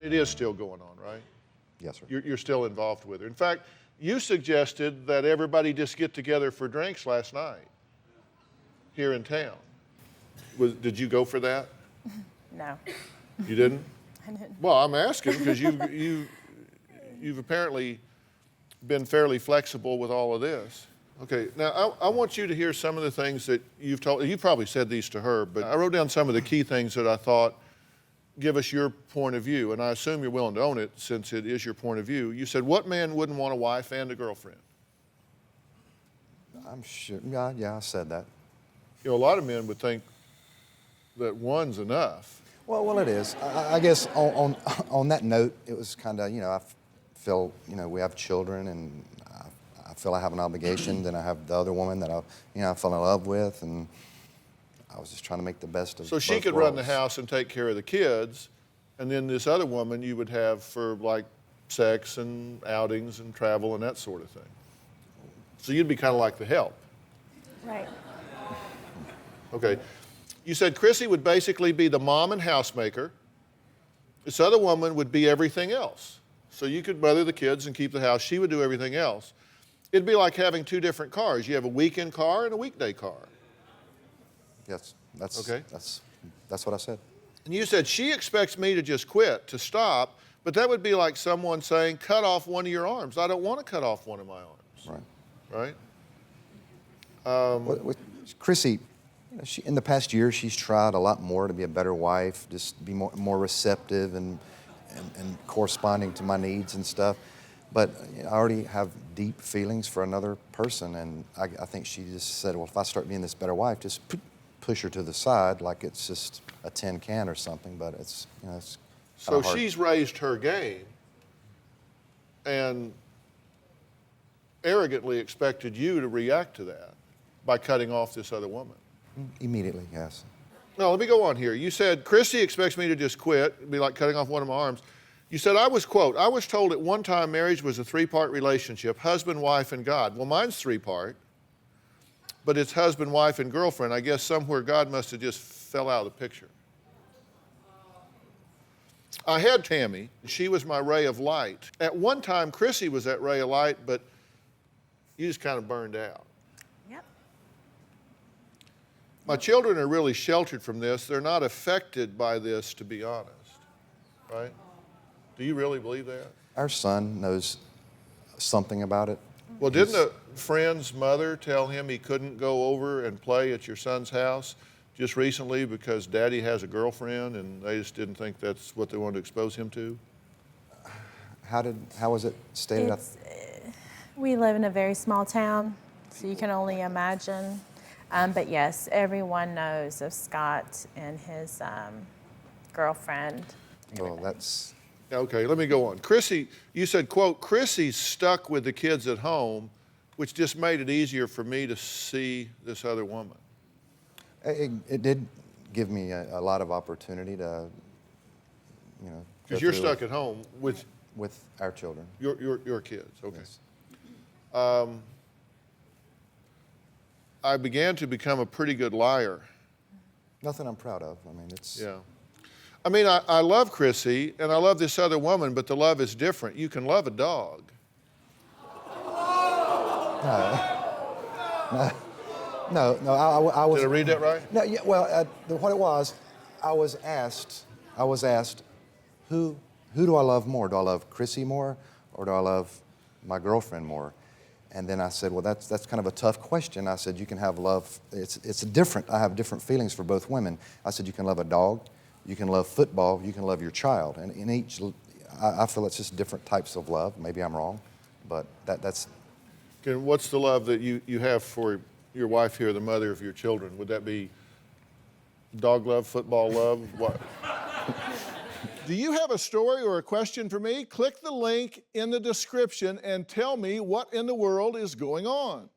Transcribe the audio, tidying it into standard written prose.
It is still going on, right? Yes, sir. You're still involved with her. In fact, you suggested that everybody just get together for drinks last night here in town. Did you go for that? No. You didn't? I didn't. Well, I'm asking because you've apparently been fairly flexible with all of this. Okay, now I want you to hear some of the things that you've told. You probably said these to her, but I wrote down some of the key things that I thought give us your point of view, and I assume you're willing to own it since it is your point of view. You said, what man wouldn't want a wife and a girlfriend? I'm sure, yeah, I said that. You know, a lot of men would think that one's enough. Well, it is. I guess on that note, it was kind of, I feel, we have children, and I feel I have an obligation. Then I have the other woman that I fell in love with, and I was just trying to make the best of So she both could worlds. run the house and take care of the kids, and then this other woman you would have for like sex and outings and travel and that sort of thing. So you'd be kind of like the help. Right. Okay. You said Chrissy would basically be the mom and housemaker. This other woman would be everything else. So you could mother the kids and keep the house. She would do everything else. It'd be like having two different cars. You have a weekend car and a weekday car. Yes, that's Okay. That's what I said. And you said she expects me to just quit, to stop, but that would be like someone saying, cut off one of your arms. I don't want to cut off one of my arms. Right. Right? With Chrissy, in the past year, she's tried a lot more to be a better wife, just be more receptive and corresponding to my needs and stuff. But I already have deep feelings for another person, and I think she just said, well, if I start being this better wife, just push her to the side like it's just a tin can or something. But it's it's So hard. she's raised her game and arrogantly expected you to react to that by cutting off this other woman. Immediately, yes. No, let me go on here. You said, Chrissy expects me to just quit. It'd be like cutting off one of my arms. You said, quote, I was told at one time marriage was a three-part relationship, husband, wife, and God. Well, mine's three-part, but it's husband, wife, and girlfriend. I guess somewhere God must have just fell out of the picture. I had Tammy. She was my ray of light. At one time, Chrissy was that ray of light, but you just kind of burned out. Yep. My children are really sheltered from this. They're not affected by this, to be honest, right? Do you really believe that? Our son knows something about it. Well, didn't a friend's mother tell him he couldn't go over and play at your son's house just recently because Daddy has a girlfriend and they just didn't think that's what they wanted to expose him to? How was it stated? We live in a very small town, so you can only imagine. But yes, everyone knows of Scott and his girlfriend. Well, that's... Okay, let me go on. Chrissy, you said, quote, Chrissy's stuck with the kids at home, which just made it easier for me to see this other woman. It did give me a lot of opportunity to, Because you're stuck at home with our children. your kids, okay. Yes. I began to become a pretty good liar. Nothing I'm proud of. I mean, it's... Yeah. I mean, I love Chrissy, and I love this other woman, but the love is different. You can love a dog. No, I was... Did I read that right? No, yeah, well, what it was, I was asked, who do I love more? Do I love Chrissy more, or do I love my girlfriend more? And then I said, well, that's kind of a tough question. I said, you can have love, it's different. I have different feelings for both women. I said, you can love a dog, you can love football, you can love your child. And in each, I feel it's just different types of love. Maybe I'm wrong, but that's... Okay, what's the love that you have for your wife here, the mother of your children? Would that be dog love, football love, what? Do you have a story or a question for me? Click the link in the description and tell me what in the world is going on.